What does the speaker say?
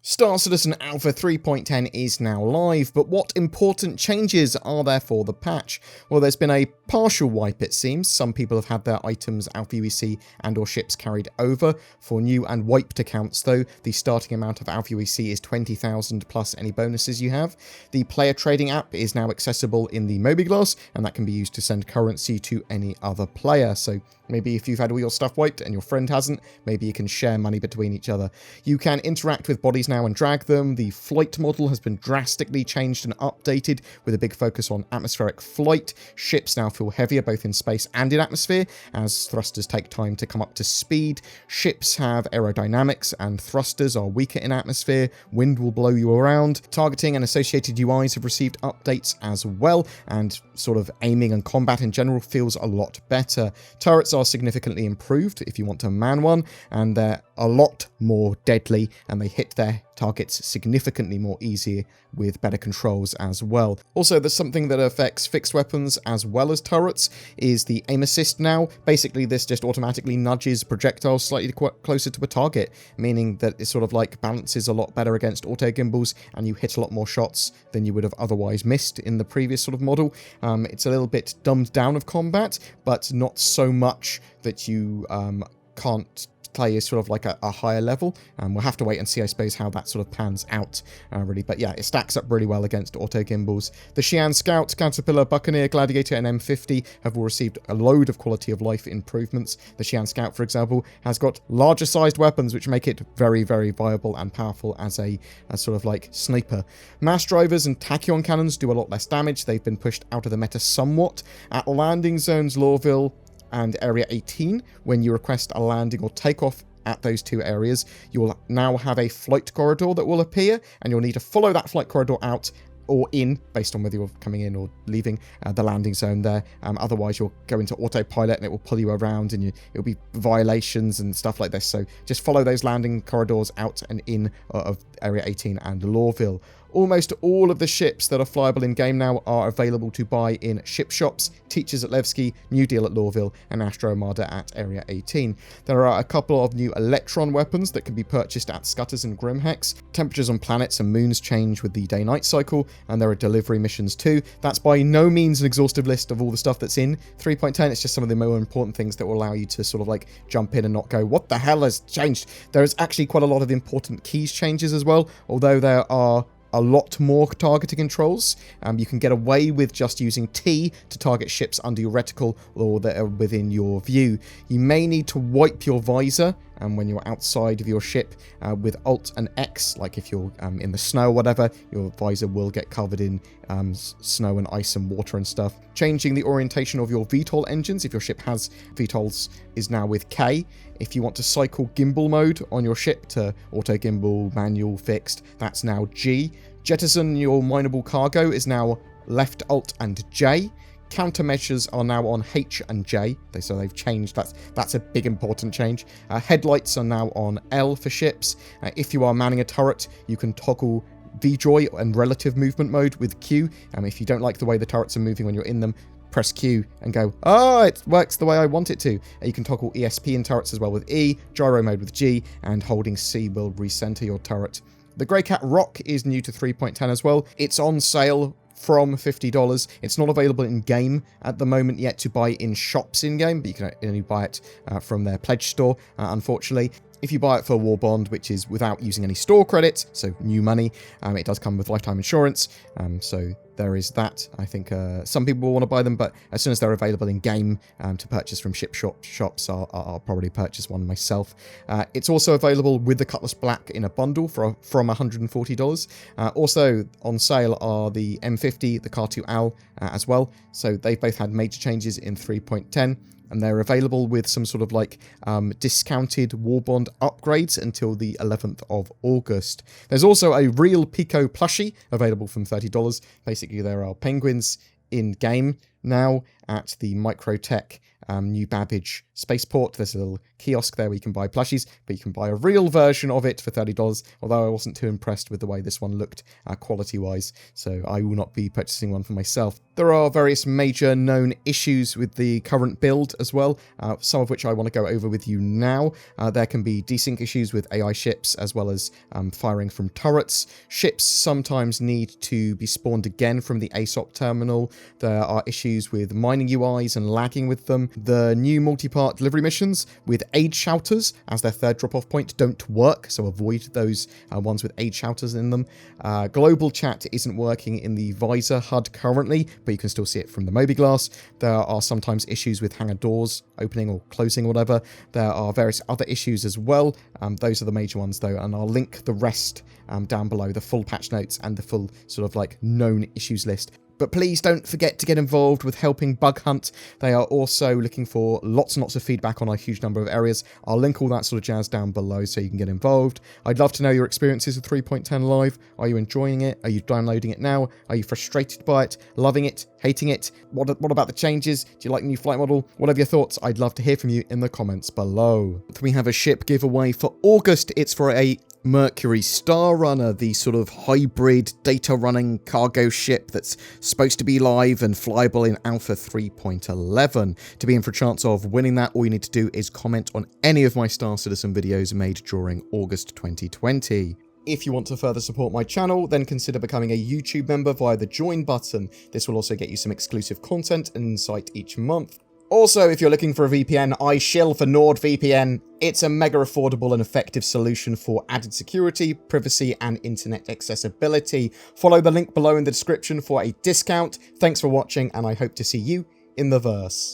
Star Citizen Alpha 3.10 is now live, but what important changes are there for the patch? Well, there's been a partial wipe, it seems. Some people have had their items, Alpha UEC and or ships carried over. For new and wiped accounts though, the starting amount of Alpha UEC is 20,000 plus any bonuses you have. The player trading app is now accessible in the Mobiglass, and that can be used to send currency to any other player. So maybe if you've had all your stuff wiped and your friend hasn't, maybe you can share money between each other. You can interact with bodies now and drag them. The flight model has been drastically changed and updated with a big focus on atmospheric flight. Ships now feel heavier both in space and in atmosphere as thrusters take time to come up to speed. Ships have aerodynamics and thrusters are weaker in atmosphere. Wind will blow you around. Targeting and associated UIs have received updates as well, and sort of aiming and combat in general feels a lot better. Turrets are significantly improved if you want to man one, and they're a lot more deadly and they hit their targets significantly more easy with better controls as well. Also, there's something that affects fixed weapons as well as turrets, is the aim assist now. Basically, this just automatically nudges projectiles slightly closer to a target, meaning that it sort of like balances a lot better against auto gimbals and you hit a lot more shots than you would have otherwise missed in the previous sort of model. It's a little bit dumbed down of combat, but not so much that you can't play is sort of like a higher level. We'll have to wait and see, I suppose, how that sort of pans out, really. But yeah, it stacks up really well against auto gimbals. The Xi'an Scout, Caterpillar, Buccaneer, Gladiator, and M50 have all received a load of quality of life improvements. The Xi'an Scout, for example, has got larger sized weapons, which make it very, very viable and powerful as a sort of like sniper. Mass drivers and tachyon cannons do a lot less damage. They've been pushed out of the meta somewhat. At landing zones, Lorville and Area 18, when you request a landing or takeoff at those two areas, you will now have a flight corridor that will appear, and you'll need to follow that flight corridor out or in, based on whether you're coming in or leaving the landing zone there. Otherwise, you'll go into autopilot and it will pull you around and it'll be violations and stuff like this. So just follow those landing corridors out and in of Area 18 and Lorville. Almost all of the ships that are flyable in-game now are available to buy in ship shops, Teachers at Levski, New Deal at Lorville, and Astro Armada at Area 18. There are a couple of new Electron weapons that can be purchased at Scutters and Grimhex. Temperatures on planets and moons change with the day-night cycle, and there are delivery missions too. That's by no means an exhaustive list of all the stuff that's in 3.10. It's just some of the more important things that will allow you to sort of like jump in and not go, what the hell has changed? There is actually quite a lot of important keys changes as well, although there are a lot more targeting controls. You can get away with just using T to target ships under your reticle or that are within your view. You may need to wipe your visor when you're outside of your ship with Alt and X, like if you're in the snow or whatever, your visor will get covered in snow and ice and water and stuff. Changing the orientation of your VTOL engines, if your ship has VTOLs, is now with K. If you want to cycle gimbal mode on your ship to auto gimbal, manual, fixed, that's now G. Jettison your mineable cargo is now left Alt and J. Countermeasures are now on H and J, so they've changed. That's a big important change. Headlights are now on L for ships. If you are manning a turret, you can toggle VJoy and relative movement mode with Q. If you don't like the way the turrets are moving when you're in them, press Q and go, oh, it works the way I want it to. You can toggle ESP in turrets as well with E, gyro mode with G, and holding C will recenter your turret. The Grey Cat Rock is new to 3.10 as well. It's on sale from $50. It's not available in-game at the moment yet to buy in shops in-game, but you can only buy it from their pledge store, unfortunately. If you buy it for War Bond, which is without using any store credits, so new money, it does come with lifetime insurance, so there is that. I think some people will want to buy them, but as soon as they're available in-game to purchase from shops, I'll probably purchase one myself. It's also available with the Cutlass Black in a bundle from $140. Also on sale are the M50, the Car 2 Al as well, so they've both had major changes in 3.10. And they're available with some sort of like discounted Warbond upgrades until the 11th of August. There's also a real Pico plushie available from $30. Basically, there are penguins in game, now at the Microtech New Babbage spaceport. There's a little kiosk there where you can buy plushies, but you can buy a real version of it for $30, although I wasn't too impressed with the way this one looked quality-wise, so I will not be purchasing one for myself. There are various major known issues with the current build as well, some of which I want to go over with you now. There can be desync issues with AI ships, as well as firing from turrets. Ships sometimes need to be spawned again from the ASOP terminal. There are issues with mining UIs and lagging with them. The new multi-part delivery missions with aid shouters as their third drop-off point don't work, so avoid those ones with aid shouters in them. Global chat isn't working in the visor HUD currently, but you can still see it from the Mobi-Glass. There are sometimes issues with hangar doors opening or closing or whatever. There are various other issues as well. Those are the major ones though, and I'll link the rest down below, the full patch notes and the full sort of like known issues list. But please don't forget to get involved with helping Bug Hunt. They are also looking for lots and lots of feedback on a huge number of areas. I'll link all that sort of jazz down below so you can get involved. I'd love to know your experiences with 3.10 Live. Are you enjoying it? Are you downloading it now? Are you frustrated by it? Loving it? Hating it? What about the changes? Do you like the new flight model? Whatever your thoughts, I'd love to hear from you in the comments below. We have a ship giveaway for August. It's for a Mercury Star Runner, the sort of hybrid data running cargo ship that's supposed to be live and flyable in Alpha 3.11. To be in for a chance of winning that, all you need to do is comment on any of my Star Citizen videos made during August 2020. If you want to further support my channel, then consider becoming a YouTube member via the join button. This will also get you some exclusive content and insight each month. Also, if you're looking for a VPN, I shill for NordVPN. It's a mega affordable and effective solution for added security, privacy, and internet accessibility. Follow the link below in the description for a discount. Thanks for watching, and I hope to see you in the verse.